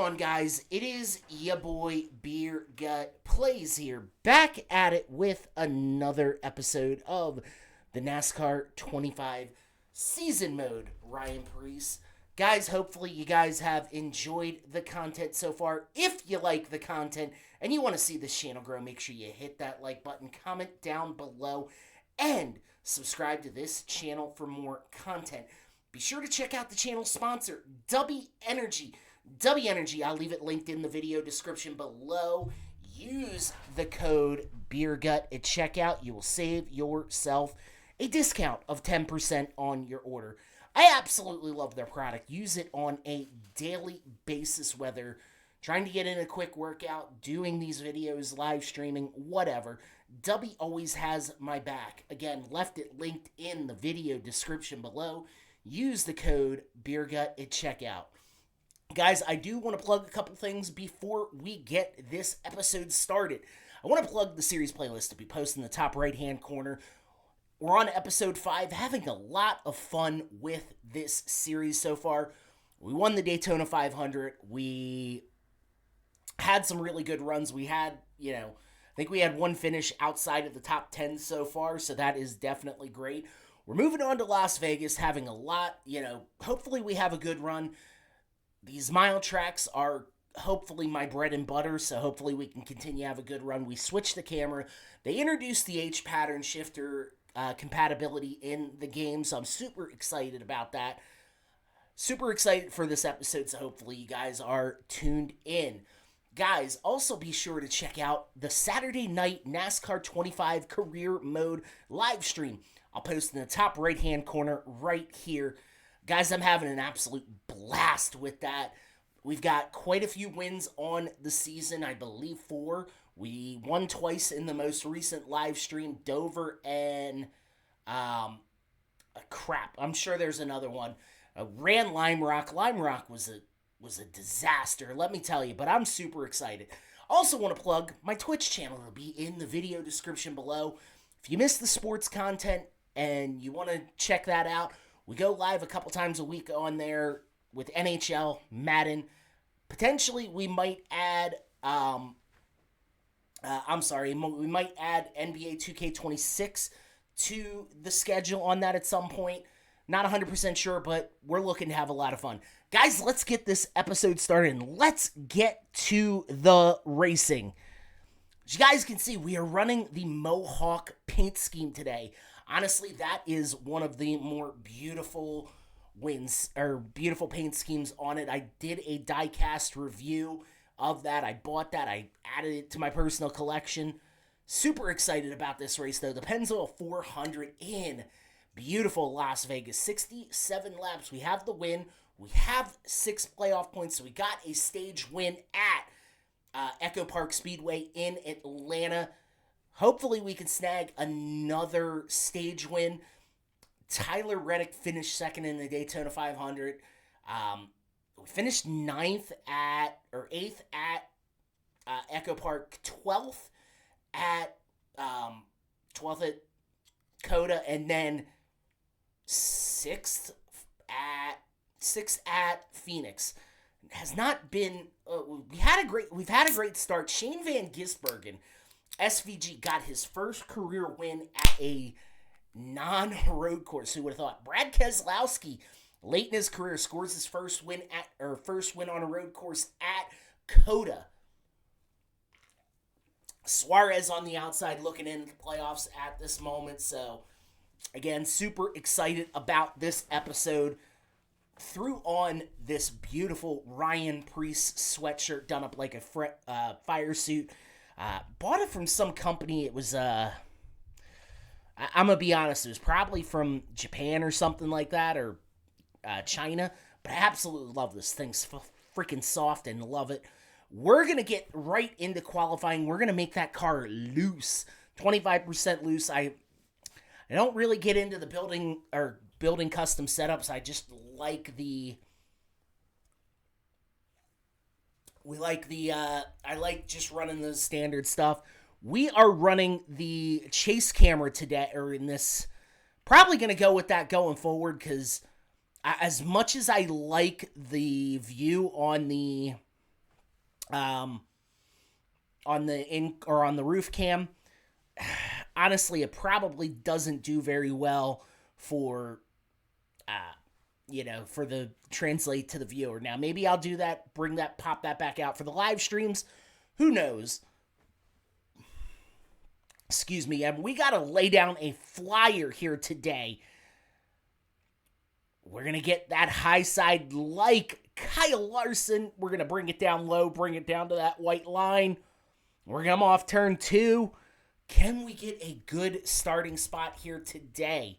on, guys? It is ya boy Beer Gut Plays here, back at it with another episode of the NASCAR 25 season mode. Ryan Preece. Guys, hopefully you guys have enjoyed the content so far. If you like the content and you want to see this channel grow, make sure you hit that like button, comment down below, and subscribe to this channel for more content. Be sure to check out the channel sponsor, Dubby Energy. Dubby Energy, I'll leave it linked in the video description below. Use the code BeerGut at checkout. You will save yourself a discount of 10% on your order. I absolutely love their product. Use it on a daily basis, whether trying to get in a quick workout, doing these videos, live streaming, whatever. Dubby always has my back. Again, left it linked in the video description below. Use the code BeerGut at checkout. Guys, I do want to plug a couple things before we get this episode started. I want to plug the series playlist to be posted in the top right-hand corner. We're on episode 5, having a lot of fun with this series so far. We won the Daytona 500. We had some really good runs. We had, I think we had one finish outside of the top 10 so far, so that is definitely great. We're moving on to Las Vegas, having a lot, hopefully we have a good run. These mile tracks are hopefully my bread and butter, so hopefully we can continue to have a good run. We switched the camera. They introduced the H pattern shifter compatibility in the game, so I'm super excited about that. Super excited for this episode, so hopefully you guys are tuned in. Guys, also be sure to check out the Saturday night NASCAR 25 career mode live stream. I'll post in the top right-hand corner right here. Guys, I'm having an absolute blast with that. We've got quite a few wins on the season, I believe 4. We won twice in the most recent live stream, Dover and, crap, I'm sure there's another one. Ran Lime Rock. Lime Rock was a disaster, let me tell you, but I'm super excited. Also want to plug my Twitch channel. It'll be in the video description below. If you missed the sports content and you want to check that out, we go live a couple times a week on there with NHL, Madden. Potentially, we might add, we might add NBA 2K26 to the schedule on that at some point. Not 100% sure, but we're looking to have a lot of fun. Guys, let's get this episode started and let's get to the racing. As you guys can see, we are running the Mohawk paint scheme today. Honestly, that is one of the more beautiful beautiful paint schemes on it. I did a die-cast review of that. I bought that. I added it to my personal collection. Super excited about this race, though. The Pennzoil 400 in beautiful Las Vegas. 67 laps. We have the win. We have 6 playoff points, so we got a stage win at Echo Park Speedway in Atlanta. Hopefully we can snag another stage win. Tyler Reddick finished second in the Daytona 500. We finished 8th at Echo Park, 12th at Coda, and then 6th at Phoenix. It has not been. We've had a great start. Shane Van Gisbergen, SVG, got his first career win at a non-road course. Who would have thought? Brad Keselowski, late in his career, scores his first win on a road course at Coda. Suarez on the outside looking into the playoffs at this moment. So, again, super excited about this episode. Threw on this beautiful Ryan Preece sweatshirt done up like a fire suit. Bought it from some company. It was, I'm going to be honest, it was probably from Japan or something like that, or China. But I absolutely love this. Thing's freaking soft and love it. We're going to get right into qualifying. We're going to make that car loose. 25% loose. I don't really get into the building custom setups. I just like I like just running the standard stuff. We are running the chase camera today, or in this, probably going to go with that going forward, because as much as I like the view on the um, on the roof cam. Honestly, it probably doesn't do very well for for the translate to the viewer. Now, maybe I'll do that, pop that back out for the live streams. Who knows? Excuse me. And we got to lay down a flyer here today. We're going to get that high side like Kyle Larson. We're going to bring it down low, bring it down to that white line. We're going to come off turn 2. Can we get a good starting spot here today?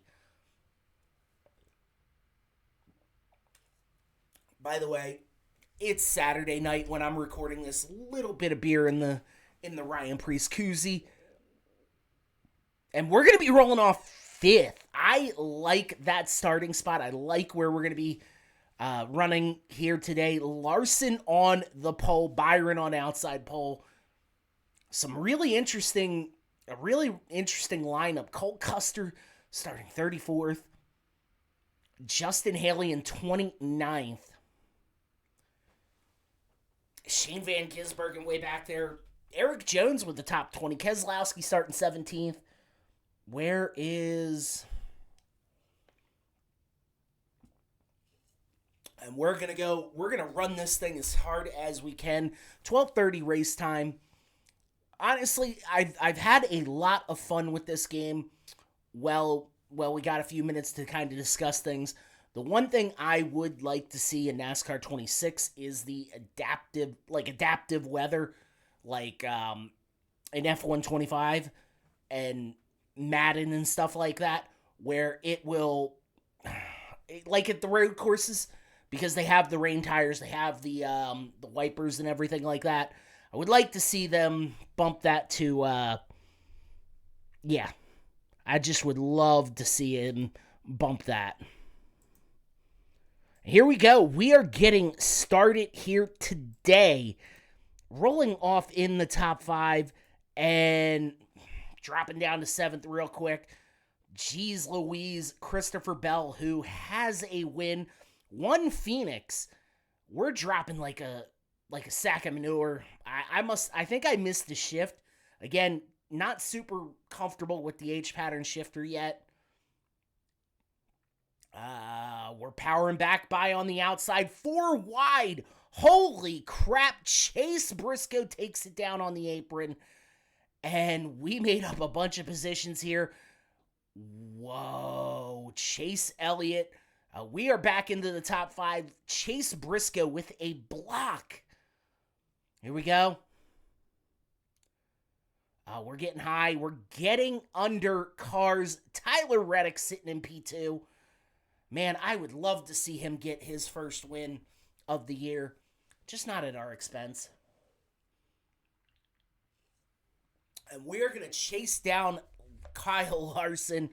By the way, it's Saturday night when I'm recording this. Little bit of beer in the Ryan Preece koozie. And we're going to be rolling off 5th. I like that starting spot. I like where we're going to be running here today. Larson on the pole, Byron on outside pole. A really interesting lineup. Cole Custer starting 34th. Justin Haley in 29th. Shane Van Gisbergen way back there. Eric Jones with the top 20. Keselowski starting 17th. Where is... And we're going to run this thing as hard as we can. 12:30 race time. Honestly, I've had a lot of fun with this game. Well, we got a few minutes to kind of discuss things. The one thing I would like to see in NASCAR 26 is the adaptive weather, like in F1 25 and Madden and stuff like that, where it will, like at the road courses, because they have the rain tires, they have the wipers and everything like that. I would like to see them bump that to, I just would love to see him bump that. Here we go. We are getting started here today. Rolling off in the top 5 and dropping down to 7th real quick. Jeez Louise, Christopher Bell, who has a win. One Phoenix. We're dropping like a sack of manure. I think I missed the shift. Again, not super comfortable with the H pattern shifter yet. We're powering back by on the outside. 4 wide. Holy crap. Chase Briscoe takes it down on the apron. And we made up a bunch of positions here. Whoa. Chase Elliott. We are back into the top 5. Chase Briscoe with a block. Here we go. We're getting high. We're getting under cars. Tyler Reddick sitting in P2. Man, I would love to see him get his first win of the year. Just not at our expense. And we're going to chase down Kyle Larson.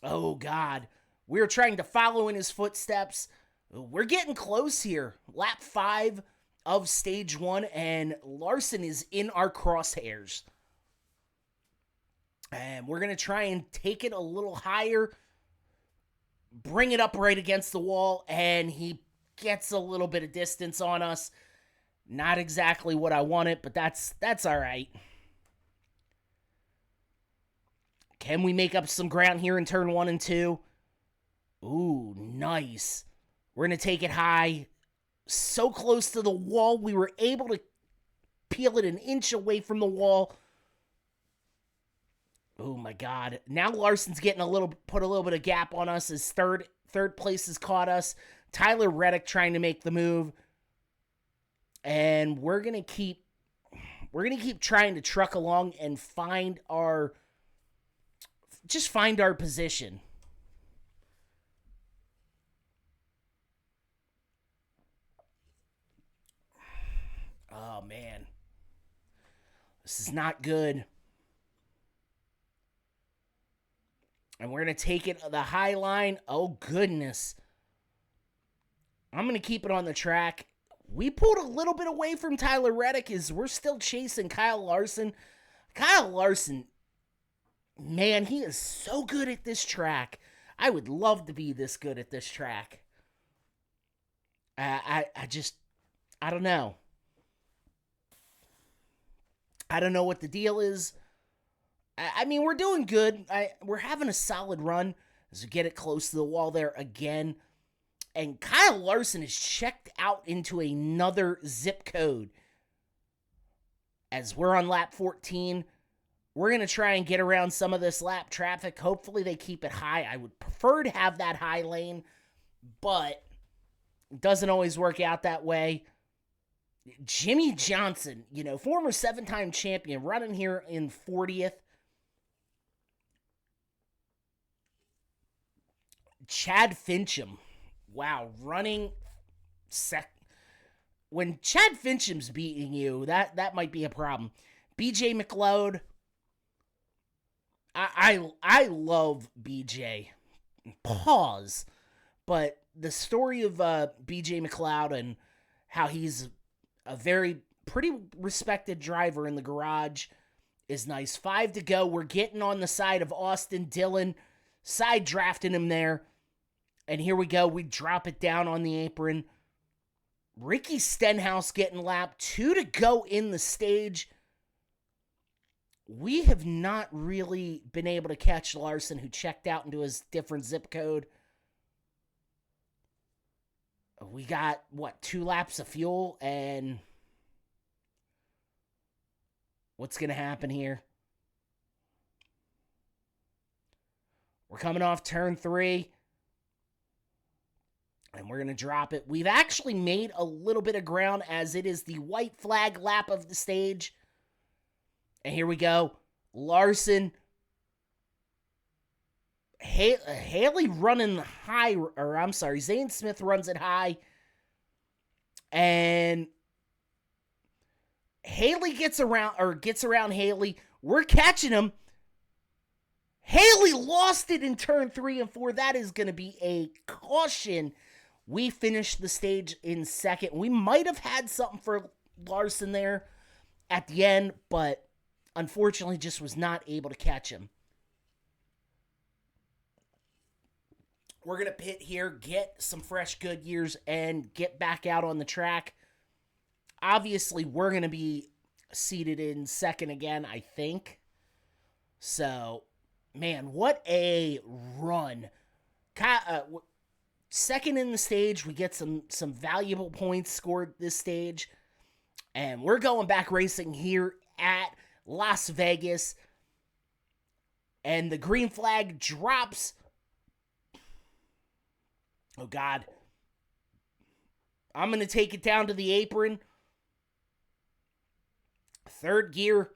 Oh, God. We're trying to follow in his footsteps. We're getting close here. Lap 5 of stage 1, and Larson is in our crosshairs. And we're going to try and take it a little higher. Bring it up right against the wall, and he gets a little bit of distance on us. Not exactly what I wanted, but that's all right. Can we make up some ground here in turn 1 and 2? Ooh, nice. We're going to take it high. So close to the wall, we were able to peel it an inch away from the wall. Oh my God. Now Larson's getting put a little bit of gap on us as third place has caught us. Tyler Reddick trying to make the move. And we're going to keep trying to truck along and find our position. Oh man. This is not good. And we're going to take it the high line. Oh, goodness. I'm going to keep it on the track. We pulled a little bit away from Tyler Reddick as we're still chasing Kyle Larson. Kyle Larson, man, he is so good at this track. I would love to be this good at this track. I don't know. I don't know what the deal is. I mean, we're doing good. We're having a solid run as we get it close to the wall there again. And Kyle Larson is checked out into another zip code. As we're on lap 14, we're going to try and get around some of this lap traffic. Hopefully they keep it high. I would prefer to have that high lane, but it doesn't always work out that way. Jimmy Johnson, former 7-time champion, running here in 40th. Chad Fincham, wow, running when Chad Fincham's beating you, that might be a problem. BJ McLeod, I love BJ. Pause. But the story of BJ McLeod and how he's a pretty respected driver in the garage is nice. 5 to go. We're getting on the side of Austin Dillon, side drafting him there. And here we go. We drop it down on the apron. Ricky Stenhouse getting lap 2 to go in the stage. We have not really been able to catch Larson, who checked out into his different zip code. We got, 2 laps of fuel, and what's going to happen here? We're coming off turn 3. And we're going to drop it. We've actually made a little bit of ground as it is the white flag lap of the stage. And here we go. Larson. Haley running high. Or I'm sorry. Zane Smith runs it high. And Haley gets around Haley. We're catching him. Haley lost it in turn 3 and 4. That is going to be a caution. We finished the stage in second. We might have had something for Larson there at the end, but unfortunately just was not able to catch him. We're going to pit here, get some fresh good years, and get back out on the track. Obviously, we're going to be seated in second again, I think. So, man, what a run. Second in the stage, we get some valuable points scored this stage. And we're going back racing here at Las Vegas. And the green flag drops. Oh, God. I'm going to take it down to the apron. Third gear.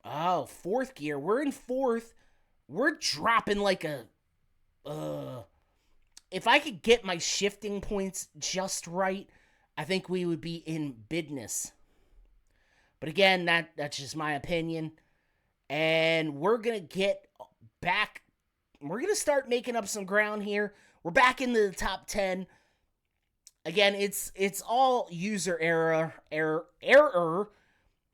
Oh, fourth gear. We're in fourth. We're dropping like a... If I could get my shifting points just right, I think we would be in business. But again, that's just my opinion. And we're going to get back. We're going to start making up some ground here. We're back into the top 10. Again, it's all user error.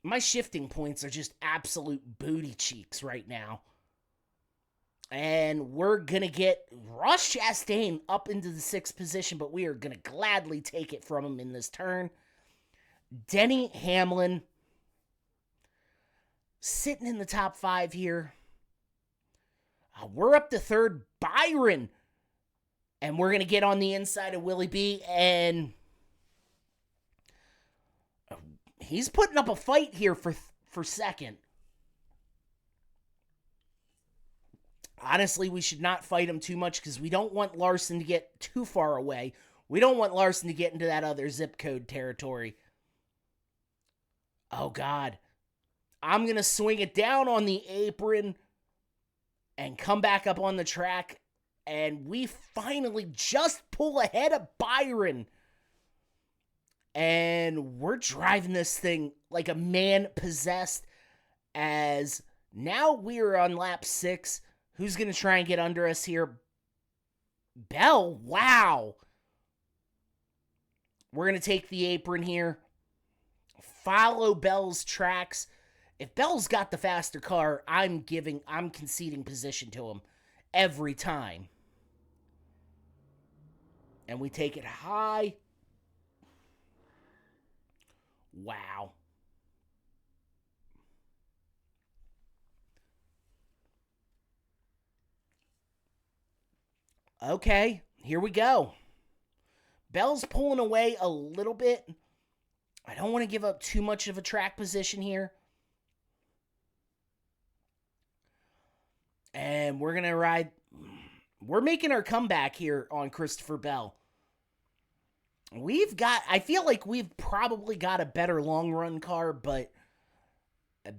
My shifting points are just absolute booty cheeks right now. And we're going to get Ross Chastain up into the 6th position, but we are going to gladly take it from him in this turn. Denny Hamlin sitting in the top 5 here. We're up to 3rd. Byron. And we're going to get on the inside of Willie B. And he's putting up a fight here for 2nd. Honestly, we should not fight him too much because we don't want Larson to get too far away. We don't want Larson to get into that other zip code territory. Oh, God. I'm going to swing it down on the apron and come back up on the track. And we finally just pull ahead of Byron. And we're driving this thing like a man possessed as now we're on lap 6. Who's going to try and get under us here? Bell, wow. We're going to take the apron here. Follow Bell's tracks. If Bell's got the faster car, I'm conceding position to him every time. And we take it high. Wow. Okay, here we go. Bell's pulling away a little bit. I don't want to give up too much of a track position here. And we're going to ride. We're making our comeback here on Christopher Bell. I feel like we've probably got a better long run car, but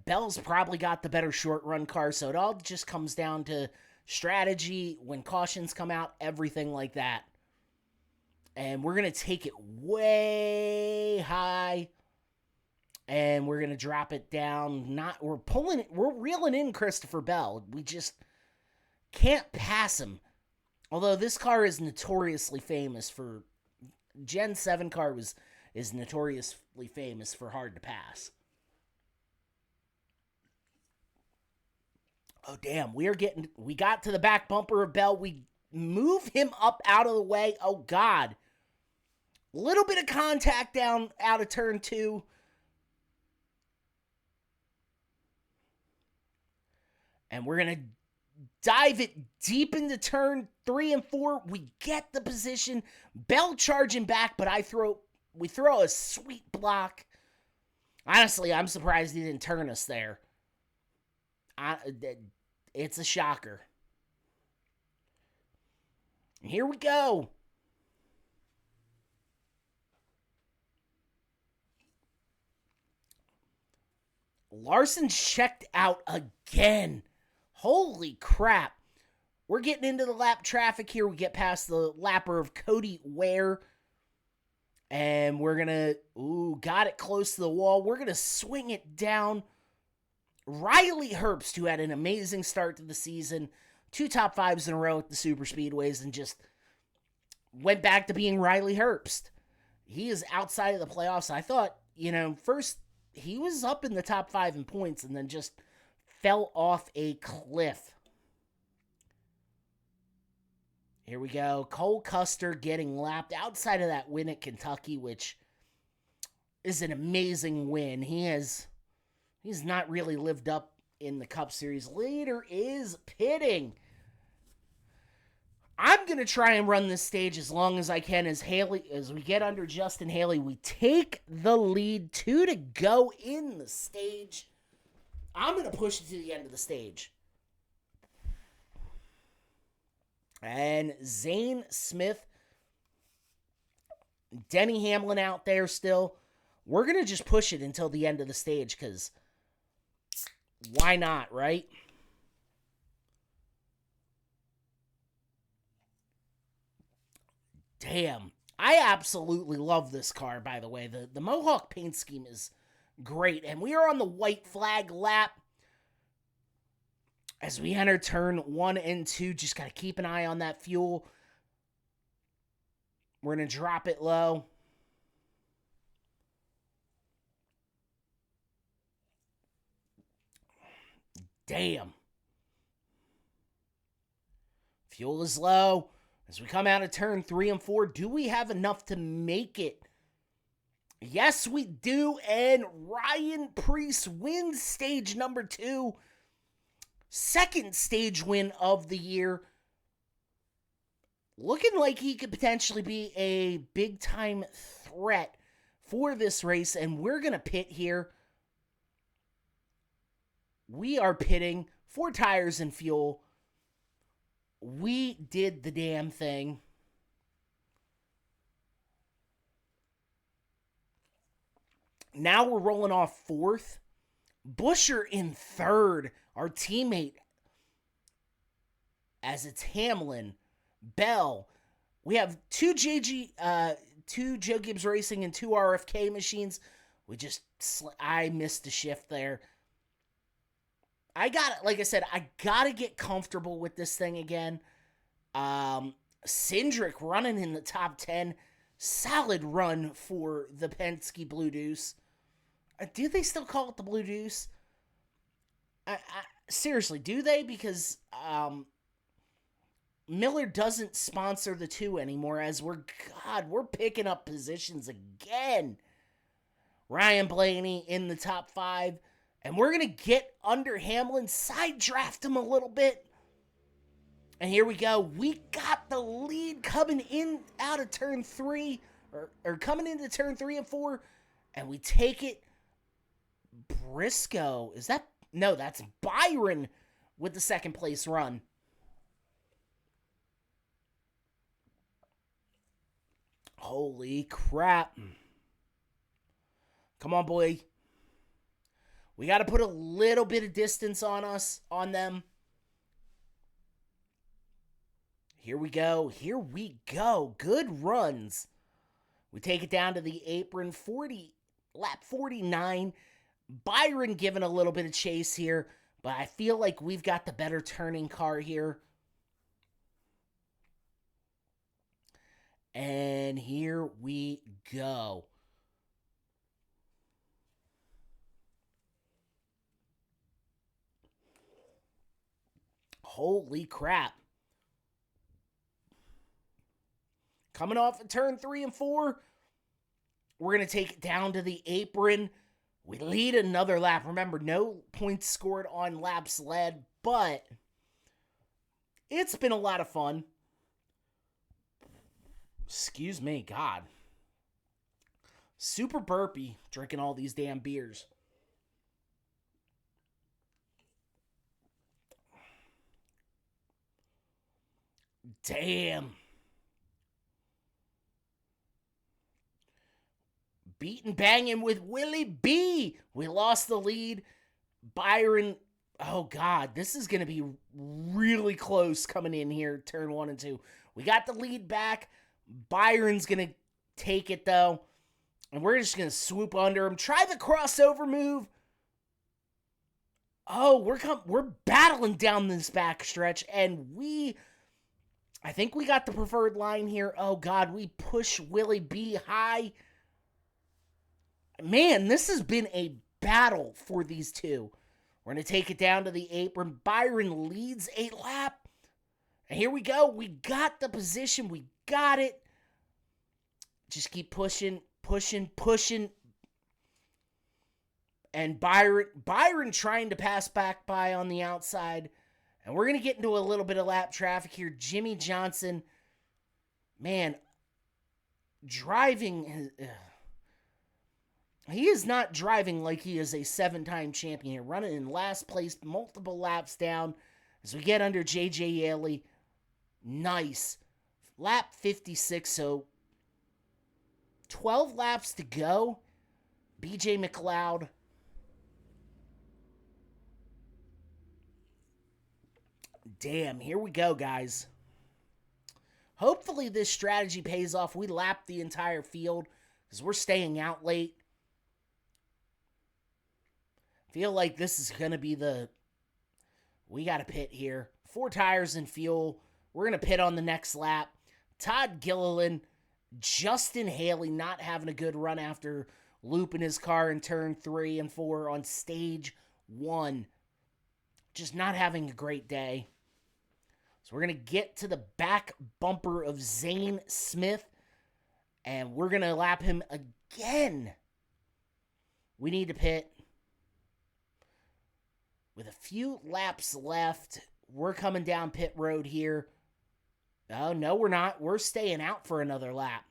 Bell's probably got the better short run car, so it all just comes down to strategy, when cautions come out, everything like that. And we're going to take it way high, and we're going to drop it down. We're reeling in Christopher Bell. We just can't pass him. Although this car is notoriously famous for, Gen 7 car is notoriously famous for hard to pass. Oh, damn. We got to the back bumper of Bell. We move him up out of the way. Oh, God. Little bit of contact down out of turn 2. And we're going to dive it deep into turn 3 and 4. We get the position. Bell charging back, but we throw a sweet block. Honestly, I'm surprised he didn't turn us there. It's a shocker. Here we go. Larson's checked out again. Holy crap. We're getting into the lap traffic here. We get past the lapper of Cody Ware. And we're going to... got it close to the wall. We're going to swing it down. Riley Herbst, who had an amazing start to the season. 2 top 5s in a row at the super speedways, and just went back to being Riley Herbst. He is outside of the playoffs. I thought, first he was up in the top 5 in points and then just fell off a cliff. Here we go. Cole Custer getting lapped outside of that win at Kentucky, which is an amazing win. He's not really lived up in the Cup Series. Later is pitting. I'm going to try and run this stage as long as I can as we get under Justin Haley. We take the lead, 2 to go in the stage. I'm going to push it to the end of the stage. And Zane Smith, Denny Hamlin out there still. We're going to just push it until the end of the stage because why not, right? Damn. I absolutely love this car, by the way. The Mohawk paint scheme is great. And we are on the white flag lap. As we enter turn 1 and 2, just got to keep an eye on that fuel. We're going to drop it low. Damn. Fuel is low. As we come out of turn 3 and 4, do we have enough to make it? Yes, we do. And Ryan Preece wins stage number 2. Second stage win of the year. Looking like he could potentially be a big-time threat for this race. And we're going to pit here. We are pitting 4 tires and fuel. We did the damn thing. Now we're rolling off 4th. Busher in 3rd. Our teammate, as it's Hamlin, Bell. We have 2 Joe Gibbs Racing and 2 RFK machines. I missed a shift there. Like I said, I gotta get comfortable with this thing again. Cindric running in the top 10. Solid run for the Penske Blue Deuce. Do they still call it the Blue Deuce? Seriously, do they? Because Miller doesn't sponsor the 2 anymore, as we're picking up positions again. Ryan Blaney in the top 5. And we're going to get under Hamlin, side draft him a little bit. And here we go. We got the lead coming in out of turn 3, or coming into turn 3 and 4, and we take it. Briscoe. Is that? No, that's Byron with the second place run. Holy crap. Come on, boy. We got to put a little bit of distance on them. Here we go. Here we go. Good runs. We take it down to the apron. Lap 49. Byron giving a little bit of chase here, but I feel like we've got the better turning car here. And here we go. Holy crap. Coming off of turn 3 and 4, we're going to take it down to the apron. We lead another lap. Remember, no points scored on laps led, but it's been a lot of fun. Excuse me, God. Super burpy drinking all these damn beers. Damn. Beating banging with Willie B. We lost the lead. Byron. Oh, God. This is going to be really close coming in here, turn 1 and 2. We got the lead back. Byron's going to take it, though. And we're just going to swoop under him. Try the crossover move. Oh, we're battling down this back stretch. And I think we got the preferred line here. Oh, God. We push Willie B high. Man, this has been a battle for these two. We're going to take it down to the apron. Byron leads a lap. And here we go. We got the position. We got it. Just keep pushing. And Byron trying to pass back by on the outside. And we're going to get into a little bit of lap traffic here. Jimmy Johnson, man, driving... He is not driving like he is a 7-time champion here. Running in last place, multiple laps down. As we get under J.J. Yaley. Nice. Lap 56, so 12 laps to go. B.J. McLeod. Damn, here we go, guys. Hopefully this strategy pays off. We lap the entire field because we're staying out late. Feel like this is going to be we got to pit here. 4 tires and fuel. We're going to pit on the next lap. Todd Gilliland, Justin Haley not having a good run after looping his car in turn 3 and 4 on stage 1. Just not having a great day. So we're going to get to the back bumper of Zane Smith. And we're going to lap him again. We need to pit. With a few laps left, we're coming down pit road here. Oh, no, we're not. We're staying out for another lap.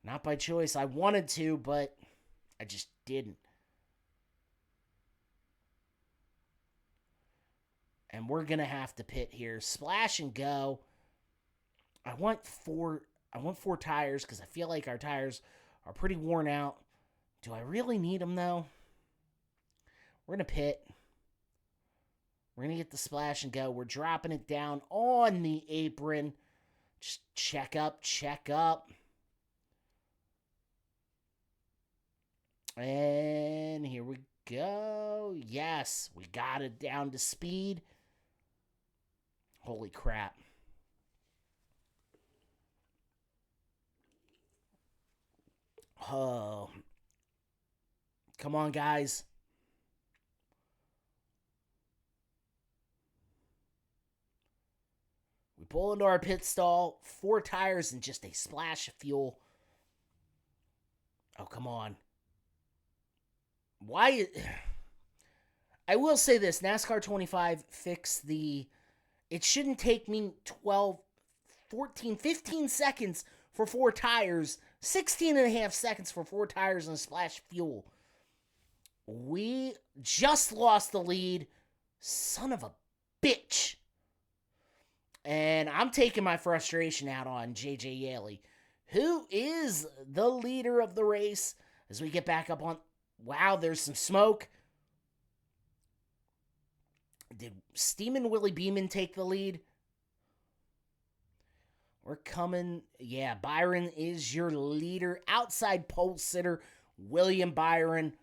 Not by choice. I wanted to, but I just didn't. And we're going to have to pit here. Splash and go. I want four tires because I feel like our tires are pretty worn out. Do I really need them, though? We're going to pit. We're going to get the splash and go. We're dropping it down on the apron. Just check up. And here we go. Yes, we got it down to speed. Holy crap. Oh. Come on, guys. We pull into our pit stall. 4 tires and just a splash of fuel. Oh, come on. Why? I will say this. NASCAR 25 fixed the It shouldn't take me 12, 14, 15 seconds for 4 tires, 16 and a half seconds for 4 tires and a splash of fuel. We just lost the lead. Son of a bitch. And I'm taking my frustration out on JJ Yaley, who is the leader of the race. As we get back up on... Wow, there's some smoke. Did Steamin' Willie Beeman take the lead? We're coming. Yeah, Byron is your leader. Outside pole sitter, William Byron.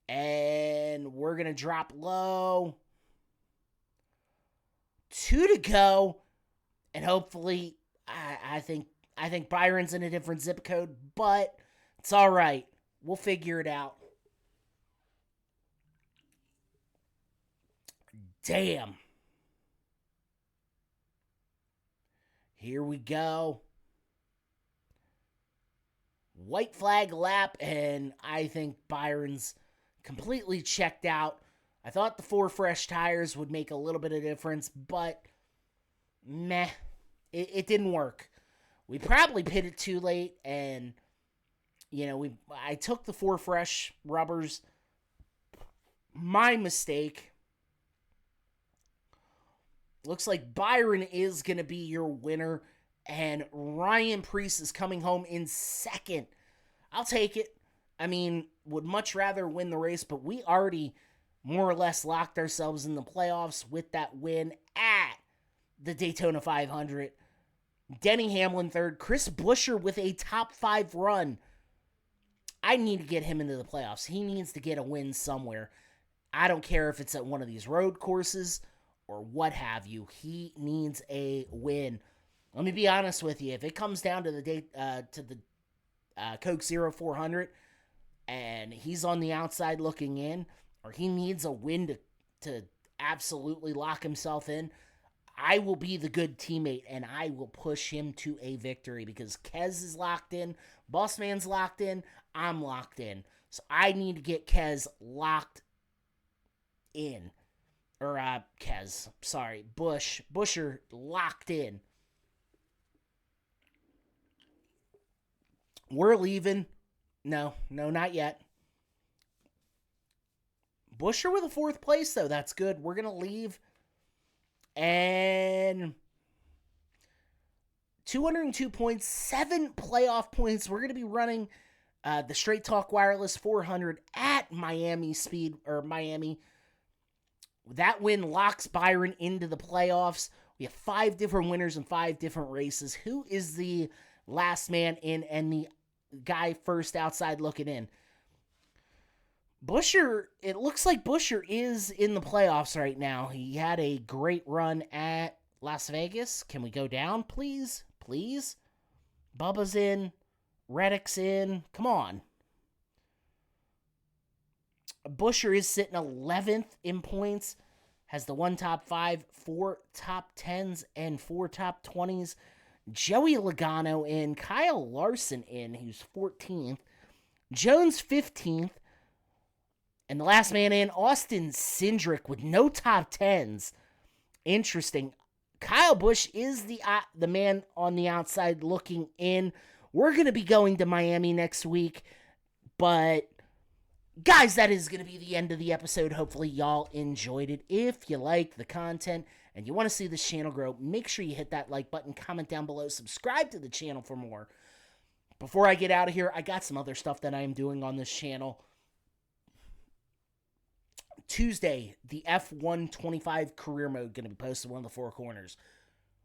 And we're going to drop low. 2 to go. And hopefully, I think Byron's in a different zip code, but it's all right. We'll figure it out. Damn. Here we go. White flag lap, and I think Byron's completely checked out. I thought the 4 fresh tires would make a little bit of difference, but meh. It didn't work. We probably pitted too late, and I took the 4 fresh rubbers. My mistake. Looks like Byron is going to be your winner, and Ryan Preece is coming home in second. I'll take it. I mean, would much rather win the race, but we already more or less locked ourselves in the playoffs with that win at the Daytona 500. Denny Hamlin third. Chris Buescher with a top 5 run. I need to get him into the playoffs. He needs to get a win somewhere. I don't care if it's at one of these road courses or what have you. He needs a win. Let me be honest with you. If it comes down to the Coke Zero 400 and he's on the outside looking in, or he needs a win to absolutely lock himself in, I will be the good teammate and I will push him to a victory because Kez is locked in, Bossman's locked in, I'm locked in. So I need to get Kez locked in. Or, Kez, sorry, Buescher locked in. We're leaving. No, not yet. Buescher with a 4th place, though. That's good. We're going to leave. And 202 points, 7 playoff points. We're going to be running the Straight Talk Wireless 400 at Miami. That win locks Byron into the playoffs. We have 5 different winners in 5 different races. Who is the last man in and the guy first outside looking in? Buescher, it looks like Buescher is in the playoffs right now. He had a great run at Las Vegas. Can we go down, please? Please? Bubba's in. Reddick's in. Come on. Buescher is sitting 11th in points. Has the 1 top 5, 4 top 10s, and 4 top 20s. Joey Logano in. Kyle Larson in, who's 14th. Jones 15th. And the last man in, Austin Cindric with no top 10s. Interesting. Kyle Busch is the man on the outside looking in. We're going to be going to Miami next week. But, guys, that is going to be the end of the episode. Hopefully, y'all enjoyed it. If you like the content and you want to see this channel grow, make sure you hit that like button, comment down below, subscribe to the channel for more. Before I get out of here, I got some other stuff that I am doing on this channel. Tuesday, the F125 career mode going to be posted on the 4 corners.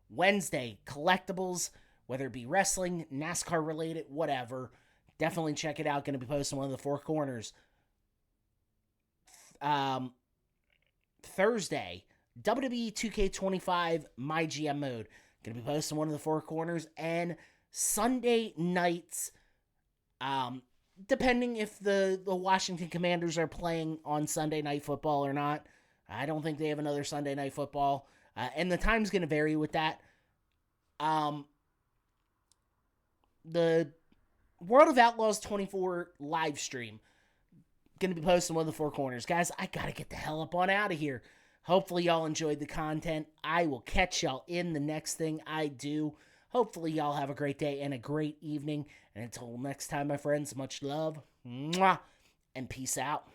Wednesday, collectibles, whether it be wrestling, NASCAR related, whatever. Definitely check it out. Going to be posted on one of the 4 corners. Thursday, WWE 2K25 My GM mode. Going to be posted on one of the 4 corners. And Sunday nights, depending if the Washington Commanders are playing on Sunday Night Football or not. I don't think they have another Sunday Night Football. And the time's going to vary with that. The World of Outlaws 24 live stream going to be posted on one of the 4 corners. Guys, I got to get the hell up on out of here. Hopefully, y'all enjoyed the content. I will catch y'all in the next thing I do. Hopefully, y'all have a great day and a great evening. And until next time, my friends, much love. Mwah, and peace out.